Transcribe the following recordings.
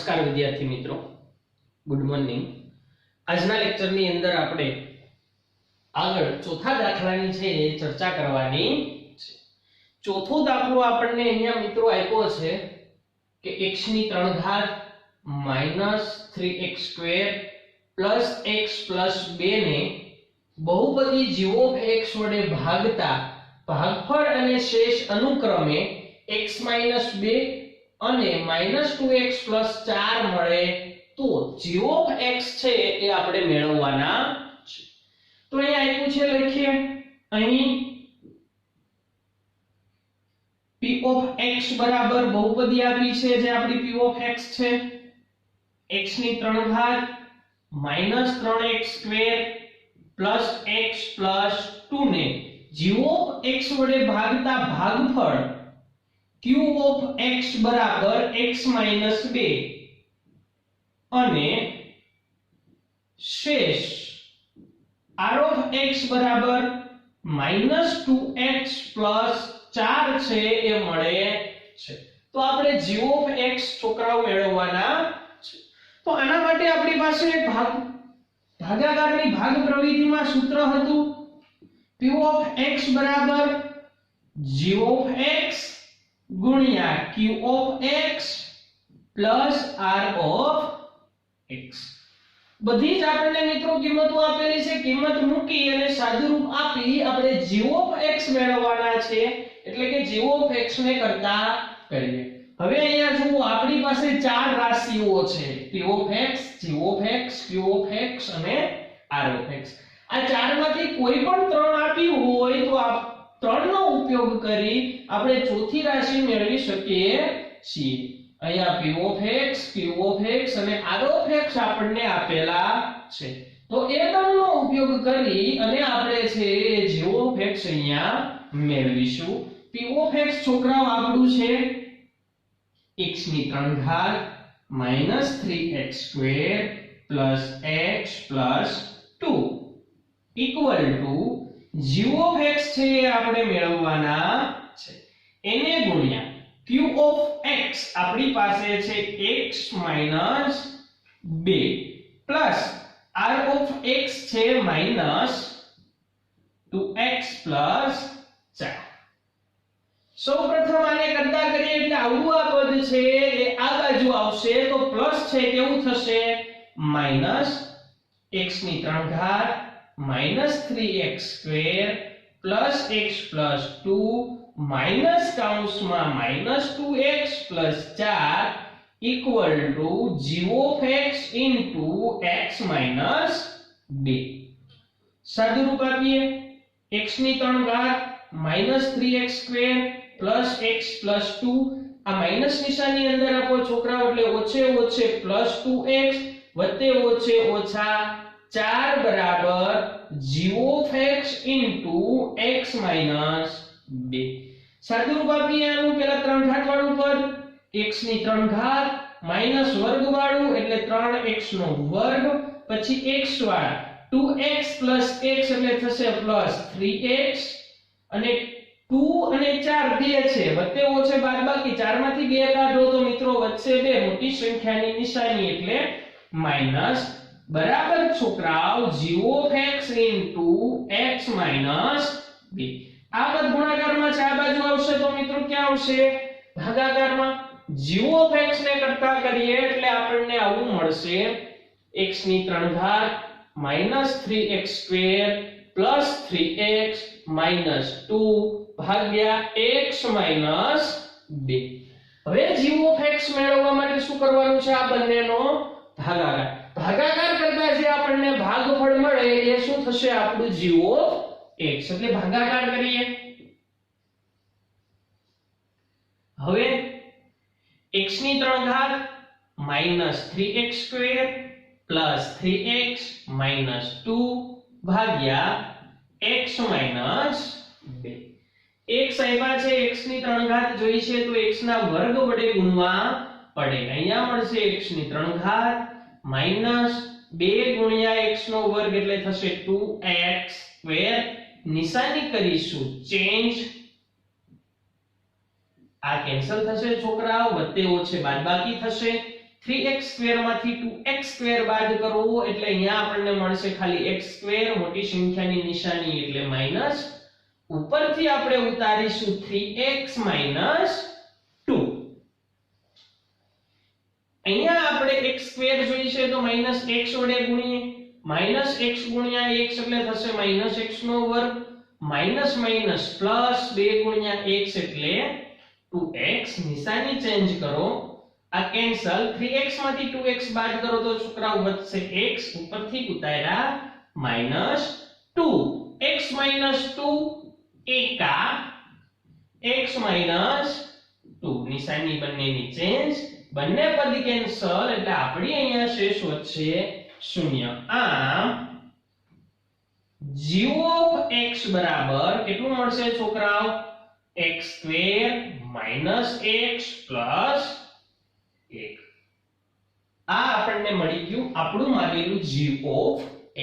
નમસ્કાર વિદ્યાર્થી મિત્રો, ગુડ મોર્નિંગ। આજના લેક્ચરની અંદર આપણે આગળ ચોથા દાખલાની છે એ ચર્ચા કરવાની છે। ચોથો દાખલો આપણને અહીંયા મિત્રો આપ્યો છે કે x ની 3 ઘાત -3x² + x + 2 ને બહુપદી g ઓફ x વડે ભાગતા ભાગફળ અને શેષ અનુક્રમે x - 2 અને -2x + 4 મળે તો g ઓફ x છે એ આપણે મેળવવાના છે। તો અહીં આપ્યું છે, લખીએ। અહીં p ઓફ x બરાબર બહુપદી આપી છે જે આપણી p ઓફ x છે, x ની 3 ઘાત -3x² + x + 2 ને g ઓફ x વડે ભાગતા ભાગફળ q ઓફ x બરાબર x - 2 અને શેષ r ઓફ x બરાબર -2x + 4 છે એ મળે છે। તો આપણે g ઓફ x છોકરાઓ મેળવવાના છે। તો આના માટે આપણી પાસે એક ભાગાકારની ભાગ પ્રવિધિમાં સૂત્ર હતું p ઓફ x બરાબર g ઓફ x ગુણ્યા q of x plus r of x। બધી જ આપણને મિત્રો કિંમતો આપેલી છે, કિંમત મૂકી અને સાદુરૂપ આપી આપણે g ઓફ x મેળવવાના છે, એટલે કે g ઓફ x ને કરતા કરીએ। હવે અહીંયા જુઓ, આપણી પાસે ચાર રાશિઓ છે, p of x, g of x, q of x અને r ઓફ x। આ ચારમાંથી કોઈ પણ ત્રણ આપી હોય તો આ ત્રણનો ઉપયોગ કરી આપણે ચોથી રાશિ મેળવી શકીએ છીએ। અહીંયા p of x, q of x અને r ઓફ x આપણને આપેલા છે, તો એ ત્રણનો ઉપયોગ કરી અને આપણે છે g ઓફ x અહીંયા મેળવીશું। p ઓફ x છોકરાઓ આપણું છે x ની 3 ઘાત -3x² + x + 2 equal to g of x છે એ આપણે મેળવવાના છે, એને ગુણ્યા q ઓફ x આપણી પાસે છે x - 2 plus r of x છે -2x + 4। સૌપ્રથમ આને કરતા કરીએ એટલે આવડું આ પદ છે એ આ બાજુ આવશે તો પ્લસ છે કેવું થશે -x ની 3 ઘાત -3x² + x + 2 માઈનસ કૌંસમાં -2x + 4 equal to g of x into x - 2। સાદુરૂપ આપીએ, x ની 3 ઘાત -3x² + x + 2 આ માઈનસ નિશાની અંદર આપો છોકરાઓ, એટલે ઓછે ઓછે +2x વત્તે ઓછે ઓછા 4 બરાબર g of x into x - 2। સાદુરૂપ આપીએ આનું, પહેલા 3 ઘાત વાળું પદ x ની 3 ઘાત માઈનસ વર્ગ વાળું એટલે 3x નો વર્ગ, પછી x વાળા 2x + x એટલે થશે +3x અને 2 અને 4 બે છે, વત્તે ઓછે બાદબાકી 4 માંથી 2 કાઢો તો મિત્રો વચ્ચે 2 મોટી સંખ્યાની નિશાની એટલે માઈનસ બરાબર છોકરાઓ g of x into x - 2। આ પદ ગુણાકારમાં છે, આ બાજુ આવશે તો મિત્રો ક્યાં આવશે? ભાગાકારમાં। g ઓફ x ને કરતા કરીએ એટલે આપણને આવું મળશે x ની 3 ઘાત -3x² + 3x - 2 ભાગ્યા x - 2। હવે g ઓફ x મેળવવા માટે શું કરવાનું છે? આ બંનેનો ભાગાકાર। ભાગાકાર કરતા જે આપણને ભાગફળ મળે એ શું થશે? આપણું g ઓફ x, એટલે ભાગાકાર કરીએ। હવે x ની 3 ઘાત -3x² + 3x - 2 ભાગ્યા x - 2। x આવ્યા છે, x ની 3 ઘાત જોઈ છે તો x ના વર્ગ વડે ગુણવા પડે। અહીંયા મળશે x ની 3 ઘાત -2 ગુણ્યા x નો વર્ગ એટલે થશે 2x², નિશાની કરીશું ચેન્જ, આ કેન્સલ થશે છોકરાઓ, વત્તે ઓછે બાદબાકી થશે 3x² માંથી 2x² બાદ કરો એટલે અહીંયા આપણને મળશે ખાલી x², મોટી સંખ્યાની નિશાની એટલે માઈનસ, ઉપરથી આપણે ઉતારીશું 3x - 2. અહીંયા આપણે x² જોઈશે તો -x વડે ગુણીએ, -x ગુણ્યા x એટલે થશે -x નો વર્ગ, માઈનસ માઈનસ પ્લસ 2 ગુણ્યા x એટલે 2x, નિશાની ચેન્જ કરો, આ કેન્સલ, 3x માંથી 2x બાદ કરો તો છોકરાઓ વધશે x, ઉપરથી ઉતાર્યા -2, x - 2 એકા, x - 2, નિશાની બંનેની ચેન્જ, બંને પદ કેન્સલ એટલે આપણી અહીંયા શેષ વધશે 0. આમ g of x બરાબર કેટલું મળશે છોકરાઓ? x² - x plus 1. આ આપણને મળી ગયું આપણું માગેલું g of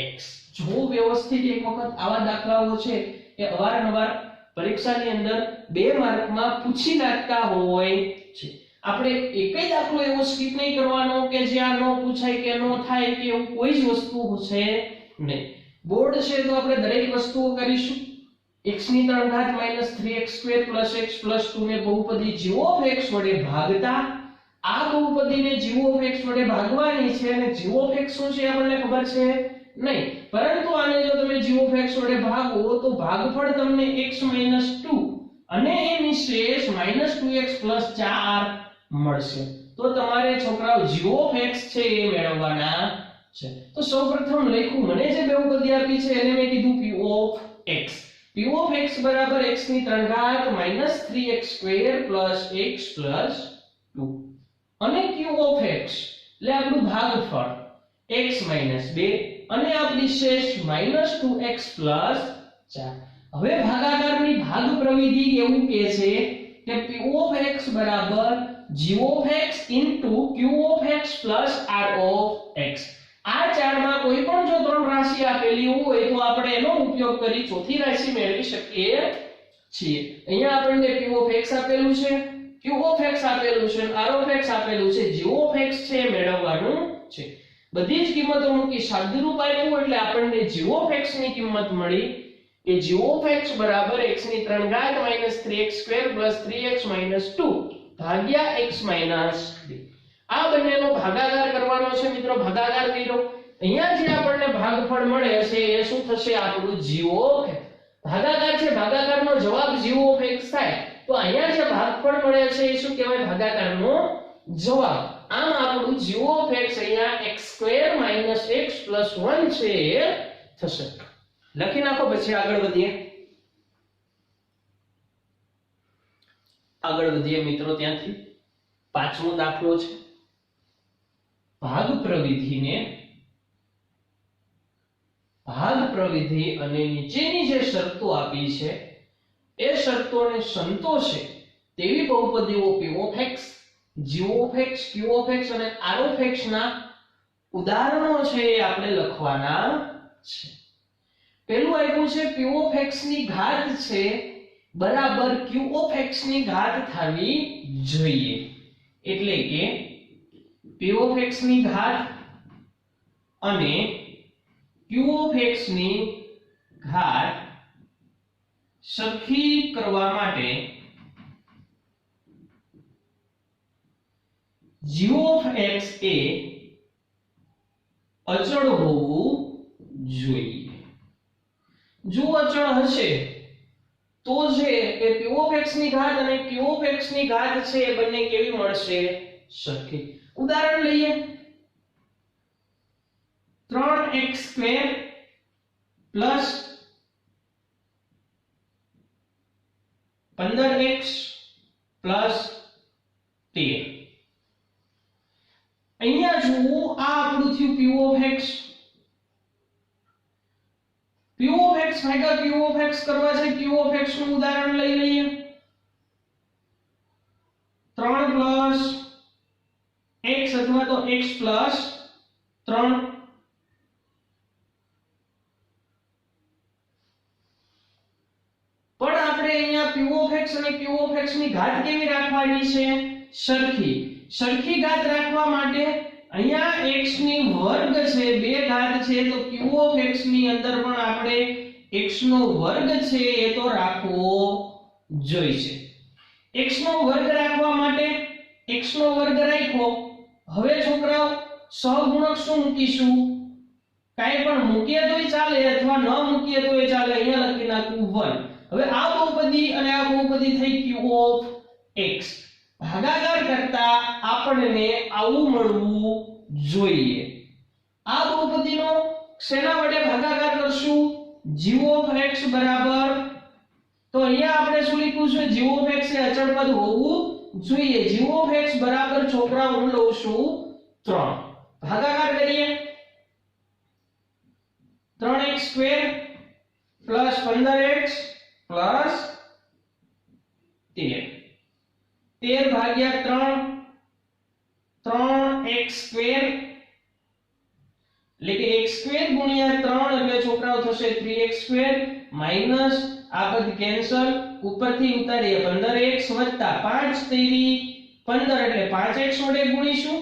x. જો વ્યવસ્થિત એક વખત આવા દાખલાઓ છે એ અવારનવાર પરીક્ષાની અંદર 2 માર્કમાં પૂછી નાખતા હોય છે. આપણે એકય દાખલો એવો સ્કીપ નહીં કરવાનો કે જ્યાં નો પૂછાય કે નો થાય કે એવું કોઈ જ વસ્તુ છે નહીં. બોર્ડ છે તો આપણે દરેક વસ્તુઓ કરીશું. x3 - 3x² + x + 2 ને બહુપદી g of x વડે ભાગતા, આ બહુપદીને g of x વડે ભાગવાની છે અને g of x શું છે આપણને ખબર છે નહીં, પરંતુ આને જો તમે g of x વડે ભાગો તો ભાગફળ તમને x - 2 અને એની શેષ -2x + 4 મળશે. તો તમારે છોકરાઓ g of x છે એ મેળવવાના છે. તો સૌપ્રથમ લખ્યું, મને જે બહુપદી આપી છે એને મેં કીધું p of x. p of x બરાબર x3 - 3x² + x + 2 અને q of x એટલે આપણું ભાગફળ x - 2 અને આપણી શેષ -2x + 4. હવે ભાગાકારની ભાગ પ્રવિધિ એવું કહે છે કે p of x બરાબર g of x * q of x + r of x. આ ચારમાં કોઈ પણ જો ત્રણ રાશિ આપેલી હોય તો આપણે એનો ઉપયોગ કરી ચોથી રાશિ મેળવી શકીએ છીએ. અહીંયા આપણને p of x આપેલું છે, q of x આપેલું છે, r of x આપેલું છે, g of x છે મેળવવાનું છે. બધી જ કિંમતો મૂકી સાદુરૂપ આપ્યું એટલે આપણને g of x ની કિંમત મળી કે g of x બરાબર x3 - 3x² + 3x - 2 ભાગ્યા x - 2. આ બંનેનો ભાગાકાર કરવાનો છે મિત્રો. ભાગાકાર કર્યો, અહીંયા જે આપણને ભાગફળ મળે છે એ શું થશે? આપણું g of x. ભાગાકાર છે, ભાગાકારનો જવાબ g of x થાય તો અહીંયા જે ભાગફળ મળે છે એ શું કહેવાય? ભાગાકારનો જવાબ. આમ આપણું g of x અહીંયા x² - x + 1 છે એ થશે. લખી નાખો, પછી આગળ વધીએ મિત્રો. ત્યાંથી પાંચમો દાખલો છે. ભાગ પ્રવિધિ અને નીચેની જે શરતો આપી છે એ શરતોને સંતોષે તેવી બહુપદીઓ p of x, g of x, q of x અને r of x ના ઉદાહરણો છે એ આપણે લખવાના છે. પહેલું આપ્યું છે p of x ની ઘાત છે બરાબર q of x ની ઘાત થવી જોઈએ. એટલે કે p of x ની ઘાત અને q of x ની ઘાત સરખી કરવા માટે g of x એ અચળ હોવું જોઈએ. જો અચળ હશે તો જે એ p of x ની ઘાત અને q of x ની ઘાત છે એ બંને કેવી મળશે? સરખી. ઉદાહરણ લઈએ, 3x² + 15x + 13. અહીંયા જુઓ, આ આપણું થયું p of x. p of x ભાગ્યા q of x કરવા છે. q of x નું ઉદાહરણ લઈ લઈએ, 3 + x અથવા તો x + 3. પણ આપણે અહીંયા p of x અને q of x ની ઘાત કેવી રાખવાની છે? સરખી ઘાત રાખવા માટે અહીંયા x ની વર્ગ છે, બે ઘાત છે, તો q ઓફ x ની અંદર પણ આપણે x નો વર્ગ છે એ તો રાખવો જોઈશે. x નો વર્ગ રાખવા માટે x નો વર્ગ રાખ્યો. હવે છોકરાઓ સહગુણક શું મૂકીશું? કાઈ પણ મૂકીએ તોય ચાલે અથવા ન મૂકીએ તોય ચાલે. અહીંયા લખી નાખું 1. હવે આ બહુપદી અને આ બહુપદી થઈ q ઓફ x. ભાગાકાર કરતા આપણને આવું મળવું જોઈએ. આ બહુપદીનો શેના વડે ભાગાકાર કરશું? g ઓફ x બરાબર, તો અહીંયા આપણે શું લખ્યું છે? g ઓફ x એ અચળ પદ હોવું જોઈએ. g ઓફ x બરાબર છોકરા હું લઉં છું 3. ભાગાકાર કરીએ. 3x² plus 15x plus 13. 13 ભાગ્યા 3 3x² એટલે કે x² ગુણ્યા 3 એટલે છોકરાઓ થશે 3x² માઈનસ આ પદ કેન્સલ, ઉપરથી ઉતારીએ 15x વત્તા 5 તેરી 15 એટલે 5x વડે ગુણીશું.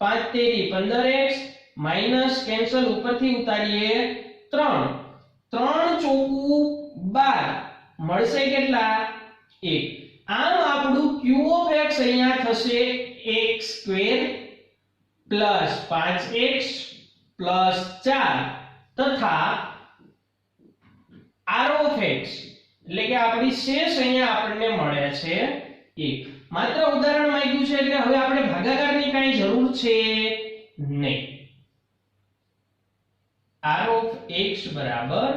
5 તેરી 15x માઈનસ કેન્સલ, ઉપરથી ઉતારીએ 3 3 ચોકું 12 મળશે કેટલા? 1. આમ આપણું q ઓફ x અહીંયા થશે x² પ્લસ 5x પ્લસ 4 તથા r ઓફ x એટલે કે આપણી શેષ અહીંયા આપણને મળે છે 1. માત્ર ઉદાહરણ માંગ્યું છે એટલે હવે આપણે ભાગાકારની કાંઈ જરૂર છે નહીં. r ઓફ x બરાબર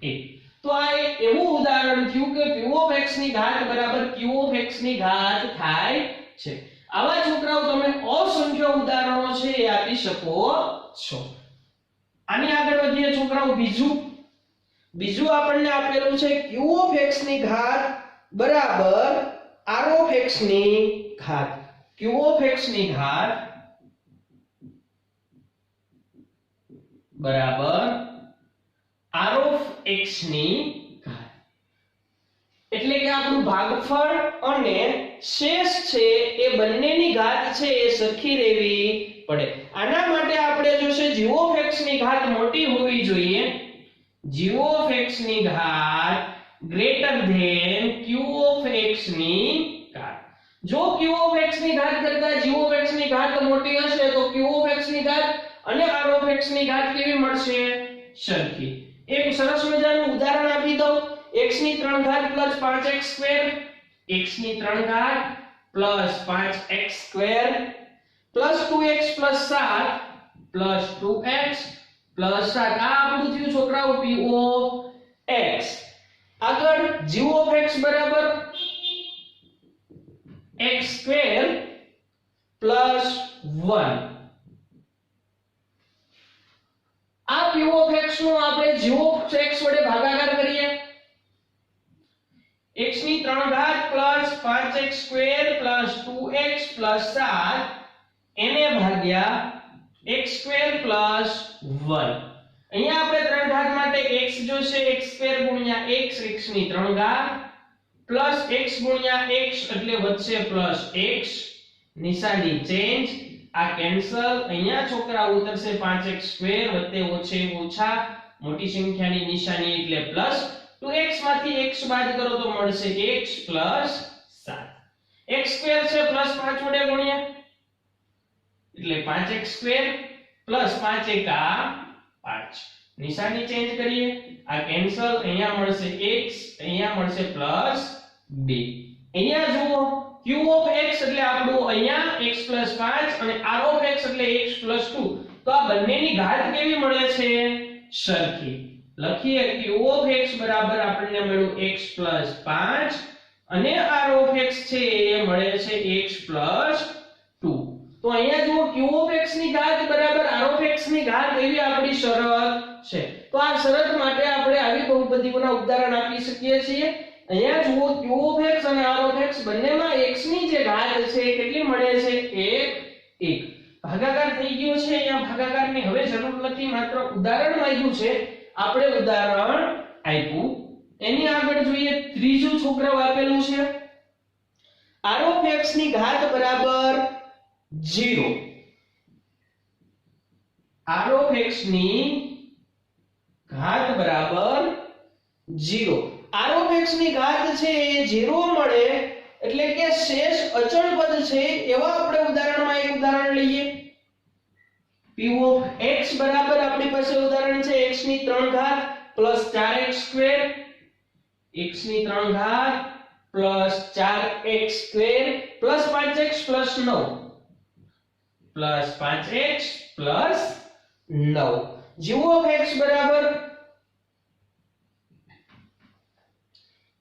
1. તો આ એક એવું ઉદાહરણ થયું કે p ઓફ x ની ઘાત બરાબર q ઓફ x ની ઘાત થાય છે. આવા છોકરાઓ તમે અસંખ્ય ઉદાહરણો છે એ આપી શકો છો. આની આગળ વધીએ છોકરાઓ. બીજું આપણને આપેલું છે q ઓફ x ની ઘાત બરાબર r ઓફ x ની ઘાત. q ઓફ x ની ઘાત બરાબર r ઓફ x ની ઘાત. એટલે કે આપણું ભાગફળ અને શેષ છે એ બંનેની ઘાત છે એ સરખી રહેવી પડે. આના માટે આપણે જોશે g ઓફ x ની ઘાત મોટી હોવી જોઈએ. g ઓફ x ની ઘાત greater than q of x ની ઘાત. જો q ઓફ x ની ઘાત કરતા g ઓફ x ની ઘાત મોટી હશે તો q ઓફ x ની ઘાત અને r ઓફ x ની ઘાત કેવી મળશે? સરખી. એક સરસ મજાનું ઉદાહરણ આપી દઉં. x ની 3 ઘાત પ્લસ 5x², x ની 3 ઘાત plus 5x² plus 2x plus 7 plus 2x plus 7. આ આપણું થયું છોકરાઓ p ઓફ x. આગળ g ઓફ x બરાબર x² પ્લસ 1. આ p ઓફ x નો આપણે g ઓફ x વડે ભાગાકાર કરીએ. x ની 3 ઘાત plus 5x² plus 2x plus 7 એને ભાગ્યા x² પ્લસ 1. અહીંયા આપણે 3 ઘાત માટે x જોશે. x² ગુણ્યા x, x ની 3 ઘાત પ્લસ x ગુણ્યા x એટલે વધશે પ્લસ x. નિશાની ચેન્જ, આ કેન્સલ. અહીંયા છોકરા ઉતરશે 5x² વત્તે ઓછે ઓછા મોટી સંખ્યાની નિશાની એટલે પ્લસ. 2x માંથી x બાદ કરો તો મળશે x પ્લસ 7. x² છે પ્લસ 5 વડે ગુણ્યા એટલે 5x² પ્લસ 5 એકા 5. નિશાની ચેન્જ કરીએ, આ કેન્સલ. અહીંયા મળશે x, અહીંયા મળશે પ્લસ 2. અહીંયા જુઓ q ઓફ x એટલે આપણું અહીંયા x પ્લસ 5 અને r ઓફ x એટલે x પ્લસ 2. તો આ બંનેની ઘાત કેવી મળે છે? સરખી. લખીએ q ઓફ x બરાબર આપણને મળ્યું x પ્લસ 5 અને r ઓફ x છે એ મળે છે x પ્લસ 2. તો અહીંયા જુઓ q ઓફ x ની ઘાત બરાબર r ઓફ x ની ઘાત એવી આપણી શરત છે. તો આ શરત માટે આપણે આવી બહુપદીઓના ઉદાહરણ આપી શકીએ છીએ. અહીંયા જુઓ q ઓફ x અને r ઓફ x બંનેમાં x ની જે ઘાત છે કેટલી મળે છે? 1 1. ભાગાકાર થઈ ગયો છે. અહીંયા ભાગાકારની હવે જરૂર નથી, માત્ર ઉદાહરણ માંગ્યું છે. આપણે ઉદાહરણ આપ્યું. એની આગળ જોઈએ ત્રીજું છોકરાઓ આપેલું છે r of x ની ઘાત બરાબર 0, r of x ની ઘાત બરાબર 0, r of x ની ઘાત છે એ 0 મળે એટલે કે શેષ અચળ પદ છે એવા આપણે ઉદાહરણમાં એક ઉદાહરણ લઈએ. p of x બરાબર આપણી પાસે ઉદાહરણ છે x ની 3 ઘાત પ્લસ 4x સ્ક્વેર, x ની 3 ઘાત plus 4x square plus 5x plus 9 plus 5x plus 9. g of x બરાબર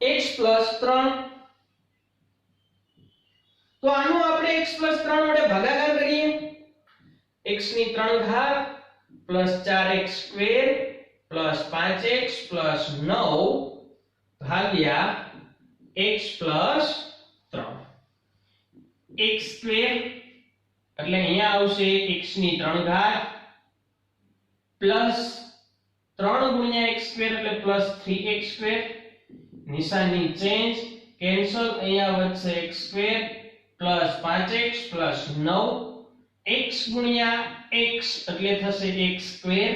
x પ્લસ 3. તો આનો આપણે x પ્લસ 3 વડે ભાગાકાર કરીએ. x ની 3 ઘાત plus 4x square plus 5x plus 9 ભાગ્યા x પ્લસ 3. x સ્ક્વેર એટલે અહીંયા આવશે x ની 3 ઘાત પ્લસ 3 ગુણ્યા x સ્ક્વેર એટલે પ્લસ 3x સ્ક્વેર, નિશાની ચેન્જ, કેન્સલ, અહીંયા વધશે x square plus 5x plus 9, x ગુણ્યા x એટલે થશે x સ્ક્વેર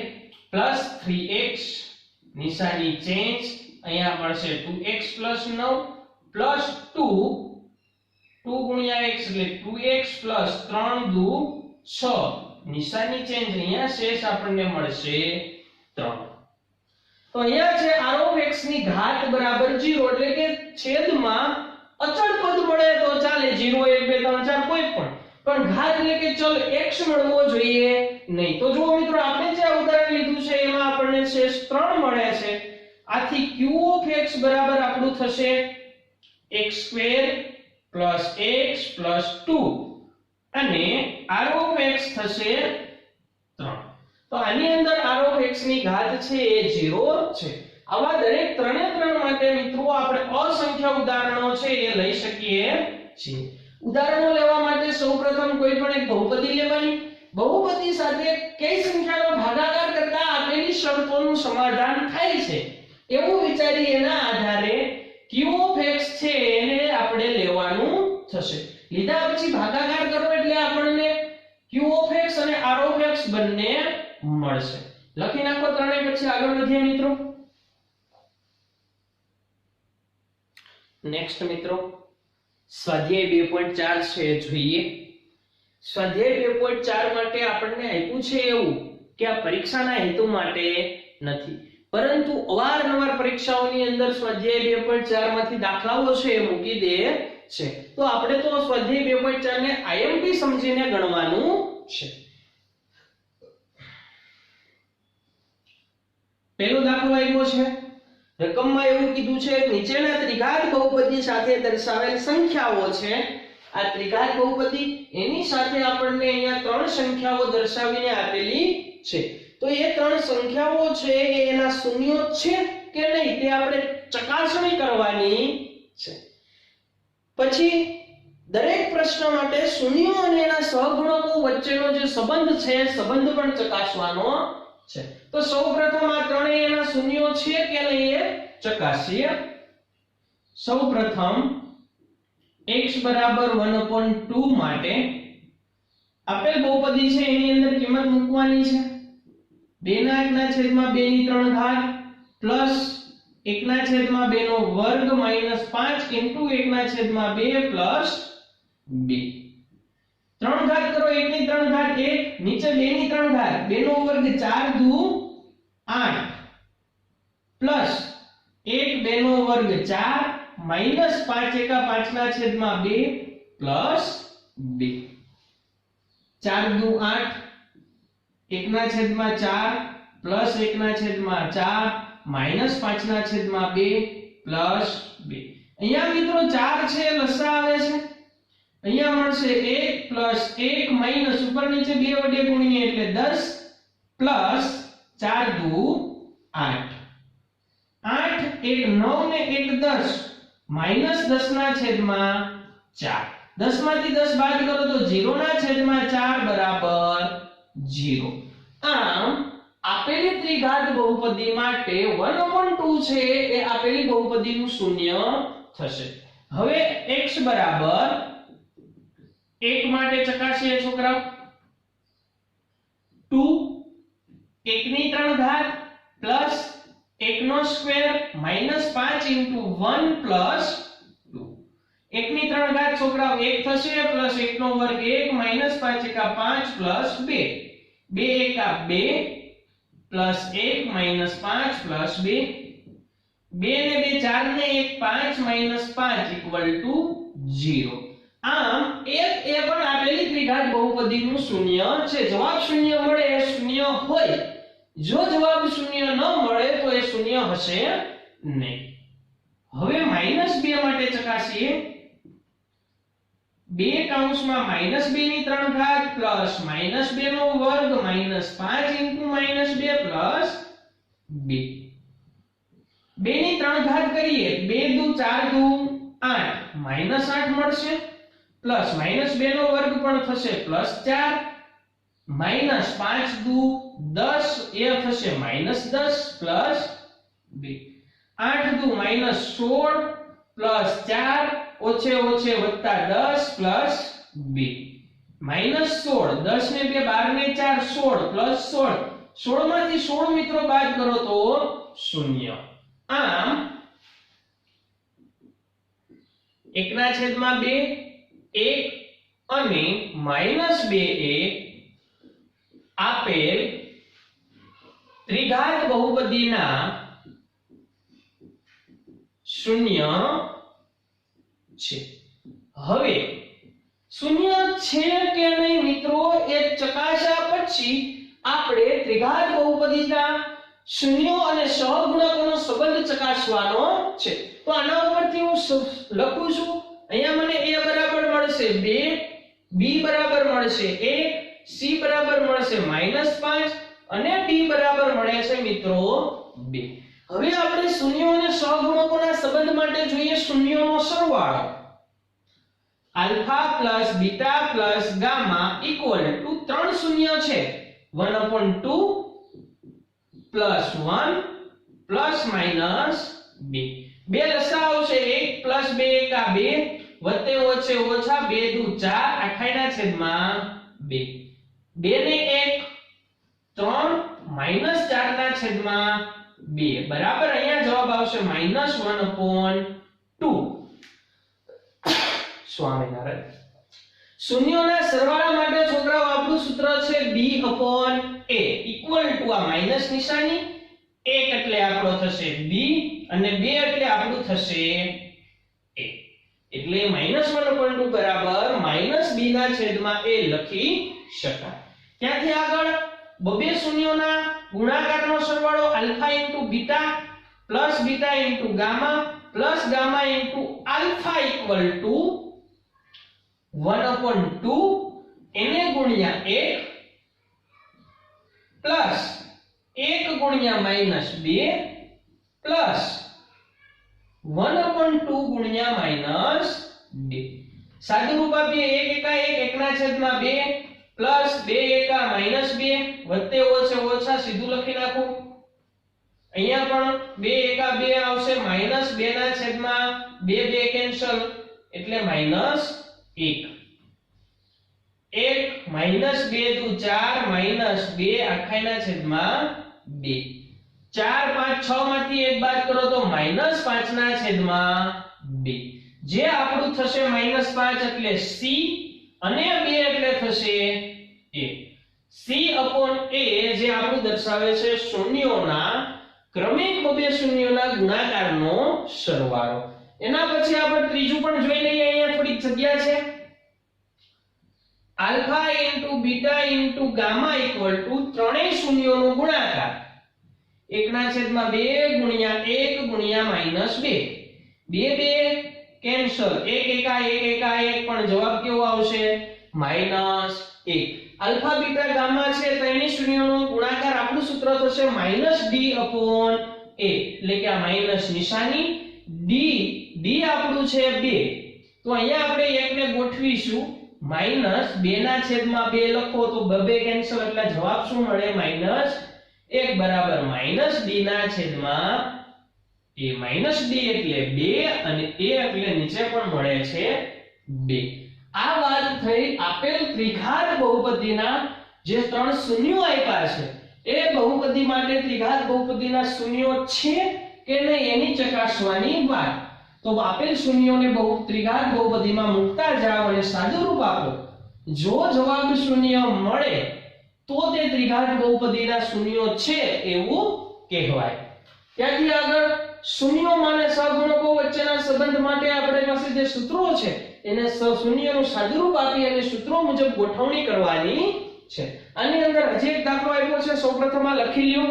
પ્લસ 3x, નિશાની ચેન્જ, અહીંયા મળશે 2x પ્લસ 9 પ્લસ 2, 2 ગુણ્યા x એટલે 2x પ્લસ 3 દુ 6, નિશાની ચેન્જ, અહીંયા શેષ આપણને મળશે 3. તો અહીંયા છે r of x ની ઘાત બરાબર 0 એટલે કે છેદમાં અચળ પદ મળે તો ચાલે, 0 1 2 3 4 કોઈ પણ ઘાત એટલે કે ચલ x મળવો જોઈએ નહીં. તો જુઓ મિત્રો આપણે જે ઉદાહરણ લીધું છે એમાં આપણને શેષ 3 મળે છે. આથી q of x બરાબર આપણું થશે x square plus x plus 2 અને r of x થશે 3. તો આની અંદર r of x ની ઘાત છે એ 0 છે. આવા દરેક ત્રણે ત્રણ માટે મિત્રો આપણે અસંખ્ય ઉદાહરણો છે એ લઈ શકીએ છીએ. ઉદાહરણો લેવા માટે સૌપ્રથમ કોઈ પણ એક બહુપદી લેવાની, બહુપદી સાથે કઈ સંખ્યાનો ભાગાકાર કરતા આપેલી શરતોનું સમાધાન થાય છે એવું વિચારી એના આધારે q of x છે એને આપણે લેવાનું થશે. લીધા પછી ભાગાકાર કરો એટલે આપણને q of x અને r of x બંને મળશે. લખી નાખો ત્રણેય, પછી આગળ વધીએ મિત્રો. નેક્સ્ટ મિત્રો સ્વાધ્યાય 2.4 છે જોઈએ. સ્વાધ્યાય 2.4 માટે આપણને આપ્યું છે એવું કે આ પરીક્ષાના હેતુ માટે નથી, પરંતુ અવારનવાર પરીક્ષાઓની અંદર સ્વાધ્યાય 2.4 માંથી દાખલાઓ છે એ મૂકી દે છે. તો આપણે તો સ્વાધ્યાય 2.4 ને IMP સમજીને ગણવાનું છે. પહેલો દાખલો આપ્યો છે. રકમમાં એવું કીધું છે નીચેના ત્રિઘાત બહુપદી સાથે દર્શાવેલ સંખ્યાઓ છે. આ ત્રિઘાત બહુપદી એની સાથે આપણને અહીંયા ત્રણ સંખ્યાઓ દર્શાવીને આપેલી છે. તો એ ત્રણ સંખ્યાઓ છે એ એના શૂન્યો છે કે નહીં તે આપણે ચકાસણી કરવાની છે. પછી દરેક પ્રશ્ન માટે શૂન્યો અને એના સહગુણકો વચ્ચેનો જે સંબંધ છે સંબંધ પણ ચકાસવાનો છે. તો સૌપ્રથમ આ ત્રણેય એના શૂન્યો છે કે નહીં એ ચકાસીએ. સૌપ્રથમ x બરાબર 1/2 માટે આપેલ બહુપદી છે એની અંદર કિંમત મૂકવાની છે. 2/1/2 પ્લસ 1/2 નો વર્ગ માઈનસ 5 ઇન્ટુ 1/2 પ્લસ 2. 3 ઘાત કરો 1 ની 3 ઘાત 1, નીચે 2 ની 3 ઘાત 2 નો વર્ગ 4 દુ 8 પ્લસ 1 2 નો વર્ગ 4 માઈનસ 5 એકા 5/2 પ્લસ 2. 4 દુ 8 1/4 પ્લસ 1/4 માઈનસ 5/2 પ્લસ 2. અહીંયા મિત્રો 4 છે લસા આવે છે. અહીંયા મળશે 1 પ્લસ 1 માઈનસ ઉપર નીચે 2 વડે ગુણીએ એટલે 10 પ્લસ 4 દુ 8. 8 1 9 ને 1 10 માઈનસ 10/4. 10 માંથી 10 બાદ કરો તો 0/4 બરાબર 0. આમ આપેલી ત્રિઘાત બહુપદી માટે 1/2 છે એ આપેલી બહુપદીનું શૂન્ય થશે. હવે x બરાબર 1 માટે ચકાસીએ છોકરાઓ 2 1 ની 3 ઘાત પ્લસ 1 નો સ્ક્વેર માઈનસ 5 into 1 plus 2 1 ની 3 ઘાત છોકરાઓ 1 થશે પ્લસ 1 નો વર્ગ 1 માઈનસ 5 એકા 5 પ્લસ 2 2 એકા 2 પ્લસ 1 માઈનસ 5 પ્લસ 2 2 ને 2 4 ને 1 5 માઈનસ 5 ઇક્વલ ટુ 0 આમ 1 એ પણ આપેલી ત્રિઘાત બહુપદીનું શૂન્ય છે જવાબ શૂન્ય મળે એ શૂન્ય હોય જો જવાબ શૂન્ય ન મળે તો એ શૂન્ય હશે નહીં હવે -2 માટે ચકાસીએ 2 કૌંસમાં -2 ની 3 ઘાત પ્લસ -2 નો વર્ગ -5 into -2 પ્લસ 2 2 ની 3 ઘાત કરીએ 2 દુ 4 દુ 8 -8 મળશે પ્લસ -2 નો વર્ગ પણ થશે +4 -5 દુ 10 એ થશે -10 પ્લસ 2 8 દુ -16 પ્લસ 4 ઓછે ઓછે વત્તા 10 પ્લસ 2 -16 10 ને 2 12 ને 4 16 પ્લસ 16 16 માંથી 16 મિત્રો બાદ કરો તો 0 આમ 1/2 1 અને -2 એ આપેલ ત્રિઘાત બહુપદીના શૂન્ય છે હવે શૂન્ય છે કે નહીં મિત્રો એ ચકાસ્યા પછી આપણે ત્રિઘાત બહુપદીના શૂન્યો અને સહગુણકોનો સંબંધ ચકાસવાનો છે તો આના ઉપરથી હું લખું છું અહીંયા મને a બરાબર મળશે 2 b બરાબર મળશે 1 c બરાબર મળશે -5 અને d બરાબર મળે છે મિત્રો 2 હવે આપણે શૂન્યો અને સહગુણકોના સંબંધ માટે જોઈએ શૂન્યોનો સરવાળો alpha plus beta plus gamma equal to 3 શૂન્ય છે 1/2 પ્લસ 1 પ્લસ માઈનસ 2 બે લસા આવશે 1 પ્લસ 2 એકા 2 વત્તે ઓછે ઓછા 2 દુ 4 અખાઈના છેદમાં 2 2 ને 1 3 માઈનસ 4 ના છેદમાં 2 બરાબર અહીંયા જવાબ આવશે -1/2 સ્વામિનારાયણ શૂન્યોના સરવાળા માટે છોકરાઓ આપણું સૂત્ર છે b/a ઇક્વલ ટુ આ માઈનસ નિશાની 1 એટલે આપણો થશે b અને 2 એટલે આપણું થશે a એટલે -1/2 બરાબર -b ના છેદમાં a લખી શકાય ત્યાંથી આગળ બબે શૂન્યોના ગુણાકારનો સરવાળો alpha into beta plus beta into gamma plus gamma into alpha equal to 1/2 એને ગુણ્યા 1 પ્લસ 1 ગુણ્યા -2 પ્લસ 1/2 ગુણ્યા -2 સાદું રૂપ આપીએ 1 એકા 1 1 ના છેદમાં 2 પ્લસ 2 એકા -2 વત્તે ઓછે ઓછા સીધું લખી નાખું અહીંયા પણ 2 એકા 2 આવશે -2 ના છેદમાં 2 2 કેન્સલ એટલે -1 1 -2 દુ 4 -2 અખાઈના છેદમાં 2 4 5 6 માંથી 1 બાદ કરો તો -5 ના છેદમાં 2 જે આપણું થશે -5 એટલે c અને 2 એટલે થશે a c/a જે આપણું દર્શાવે છે શૂન્યોના ક્રમિક બબે શૂન્યોના ગુણાકારનો સરવાળો એના પછી આપણે ત્રીજું પણ જોઈ લઈએ અહીંયા થોડીક જગ્યા છે alpha into beta into gamma equal to ત્રણેય શૂન્યોનો ગુણાકાર 1/2 ગુણ્યા 1 ગુણ્યા -2 2 2 કેન્સલ 1 એકા 1 એકા 1 પણ જવાબ કેવો આવશે -1 આલ્ફા બીટા ગામા છે ત્રણેય શૂન્યોનો ગુણાકાર આપણું સૂત્ર થશે -d/a એટલે કે આ માઈનસ નિશાની d આપણું છે 2 તો અહીંયા આપણે 1 ને ગોઠવીશું -2 ના છેદમાં 2 લખો તો 2 કેન્સલ એટલે જવાબ શું મળે -1 બરાબર -d ના છેદમાં a minus d એટલે 2 અને a એટલે નીચે પણ મળે છે 2. આ વાત થઈ આપેલ ત્રિઘાત બહુપદીના જે ત્રણ શૂન્યો આપ્યા છે એ બહુપદી માટે ત્રિઘાત બહુપદીના શૂન્યો છે કે નહીં એની ચકાસવાની વાત. તો આપેલ શૂન્યોને ત્રિઘાત બહુપદીમાં મૂકતા જાઓ અને સાદુરૂપ આપો. જો જવાબ શૂન્ય મળે તો તે ત્રિઘાત બહુપદીના શૂન્યો છે એવું કહેવાય. ત્યાંથી આગળ શૂન્યોમાં અને સહગુણકો વચ્ચેના સંબંધ માટે આપણી પાસે જે સૂત્રો છે એને શૂન્યનું સાદુરૂપ આપી અને સૂત્રો મુજબ ગોઠવણી કરવાની છે. આની અંદર હજી એક દાખલો આપ્યો છે, સૌપ્રથમ આ લખી લ્યો.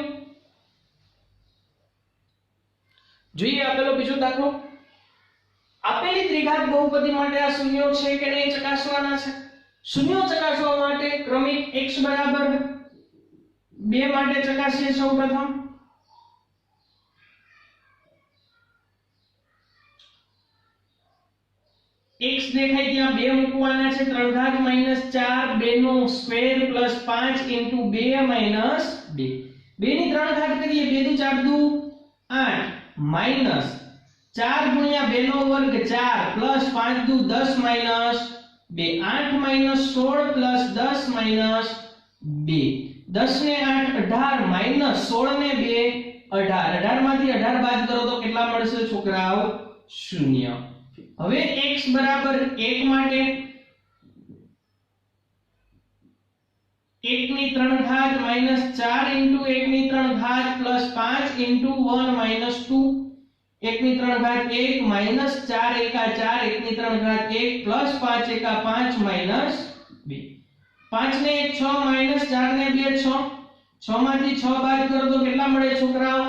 જોઈએ આપેલો બીજો દાખલો. આપેલી ત્રિઘાત બહુપદી માટે આ શૂન્યો છે કે નહીં ચકાસવાના છે. શૂન્યો ચકાસવા માટે ક્રમિક x બરાબર 2 માટે ચકાસીએ. સૌપ્રથમ x દેખાય ત્યાં 2 મૂકવાના છે. 3 ઘાત -4 2 નો સ્ક્વેર પ્લસ 5 into 2 minus 2. 2 ની 3 ઘાત કરીએ 2 દુ 4 દુ 8 minus 4 ગુણ્યા 2 નો વર્ગ 4 પ્લસ 5 દુ 10 minus 2 8 minus 16 plus 10 minus 2 10 ને 8 18 minus 16 ને 2 18 18 માંથી 18 બાદ કરો તો કેટલા મળશે છોકરાઓ? 0. હવે x બરાબર 1 માટે 1 ની 3 ઘાત -4 into 1 ની 3 ઘાત plus 5 into 1 minus 2 1 ની 3 ઘાત 1 minus 4 એકા 4 1 ની 3 ઘાત 1 plus 5 એકા 5 minus 2 5 ને 1 6 minus 4 ને 2 6 6 માંથી 6 બાદ કરો તો કેટલા મળે છોકરાઓ?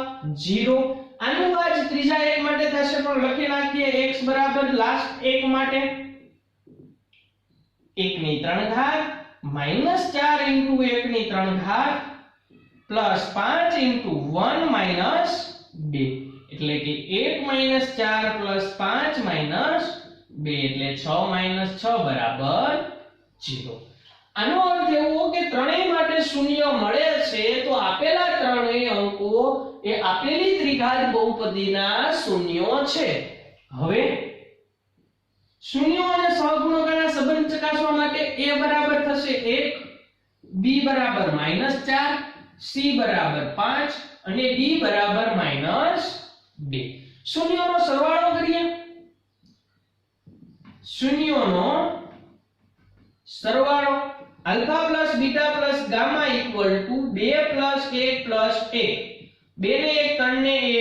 0. આનું જ ત્રીજા એક માટે થશે પણ લખી નાખીએ. x બરાબર લાસ્ટ એક માટે 1 ની 3 ઘાત -4 into 1 ની 3 ઘાત plus 5 into 1 minus 2 એટલે કે 1 - 4 plus 5 minus 2 એટલે 6 - 6 બરાબર 0. આનો અર્થ એવો કે ત્રણેય માટે શૂન્ય મળે છે તો આપેલા ત્રણેય અંકો એ આપેલી ત્રિઘાત બહુપદીના શૂન્યો છે. હવે શૂન્યો અને સહગુણકોના સંબંધ ચકાસવા માટે a બરાબર થશે 1, b બરાબર -4, c બરાબર 5 અને d બરાબર -2. શૂન્યોનો સરવાળો કરીએ. શૂન્યોનો સરવાળો alpha plus beta plus gamma equal to 2 plus 1 plus 1. 2 ને 1 3 ને 1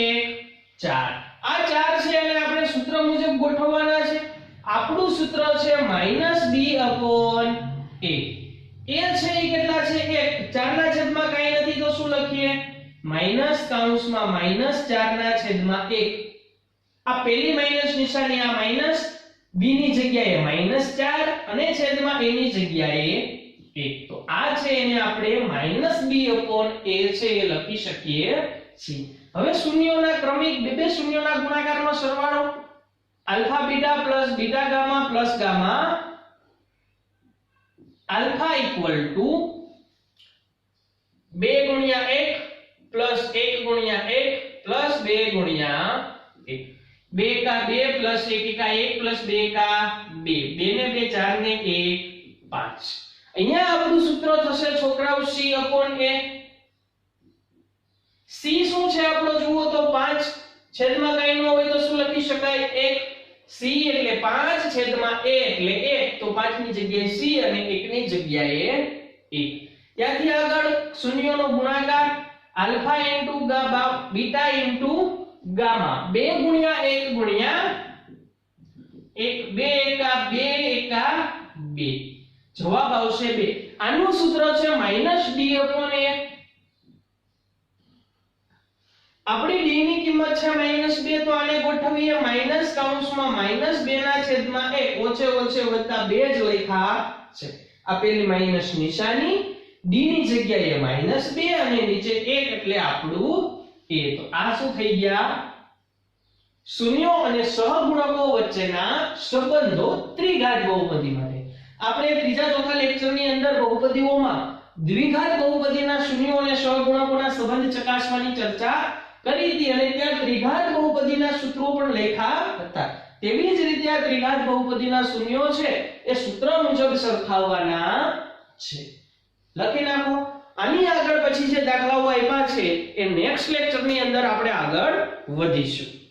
4. આ 4 છે અને આપણે સૂત્ર મુજબ ગોઠવવાના છે. આપણું સૂત્ર છે -b/a. a છે એ કેટલા છે? 1. 4 ના છેદમાં કાઈ નથી તો શું લખીએ? -4/1. આ પહેલી માઈનસ નિશાની, આ માઈનસ b ની જગ્યાએ -4 અને છેદમાં a ની જગ્યાએ 1. તો આ છે એને આપણે -b/a છે એ લખી શકીએ છીએ. હવે શૂન્યોના ક્રમિક બે શૂન્યોના ગુણાકારનો સરવાળો alpha beta plus beta gamma plus gamma alpha equal to 2 ગુણ્યા 1 પ્લસ 1 ગુણ્યા 1 પ્લસ 2 ગુણ્યા 1. 2 કા 2 પ્લસ 1 કા 1 પ્લસ 2 કા 2. 2 ને 2 4 ને 1 5. અહીંયા આપણું સૂત્ર થશે છોકરાઓ c/a. c શું છે આપણો જુઓ તો 5 છેદમાં કાઈ ન હોય તો શું લખી શકાય? 1. c એટલે 5 છેદમાં a એટલે 1. તો 5 ની જગ્યાએ c અને 1 ની જગ્યાએ 1. ત્યાંથી આગળ શૂન્યનો ગુણાકાર alpha into beta into gamma 2 ગુણ્યા 1 ગુણ્યા 1. 2 એકા 2 એકા 2. જવાબ આવશે 2. આનું સૂત્ર છે -d/a. આપણી d ની કિંમત છે -2 તો આને ગોઠવીએ માઈનસ કૌંસમાં -2 ના છેદમાં 1 ઓછે ઓછે વત્તા 2 જ લખ્યા છે. આપેલી માઈનસ નિશાની d ની જગ્યાએ -2 અને નીચે 1 એટલે આપણું a. તો આ શું થઈ ગયા? શૂન્યો અને સહગુણકો વચ્ચેના સંબંધો ત્રિઘાત બહુપદી માટે. આપણે ત્રીજા ચોથા લેક્ચરની અંદર બહુપદીઓમાં દ્વિઘાત બહુપદીના શૂન્યો અને સહગુણકોના સંબંધ ચકાસવાની ચર્ચા કરી હતી અને ત્યાં ત્રિઘાત બહુપદી બહુપદીના સૂત્રો પણ લખ્યા હતા. તેવી જ રીતે આ ત્રિઘાત બહુપદીના શૂન્યો છે એ સૂત્ર મુજબ સરખાવવાના છે. લખી નાખો. આની આગળ પછી જે દાખલાઓ આપ્યા છે એ નેક્સ્ટ લેક્ચરની અંદર આપણે આગળ વધીશું.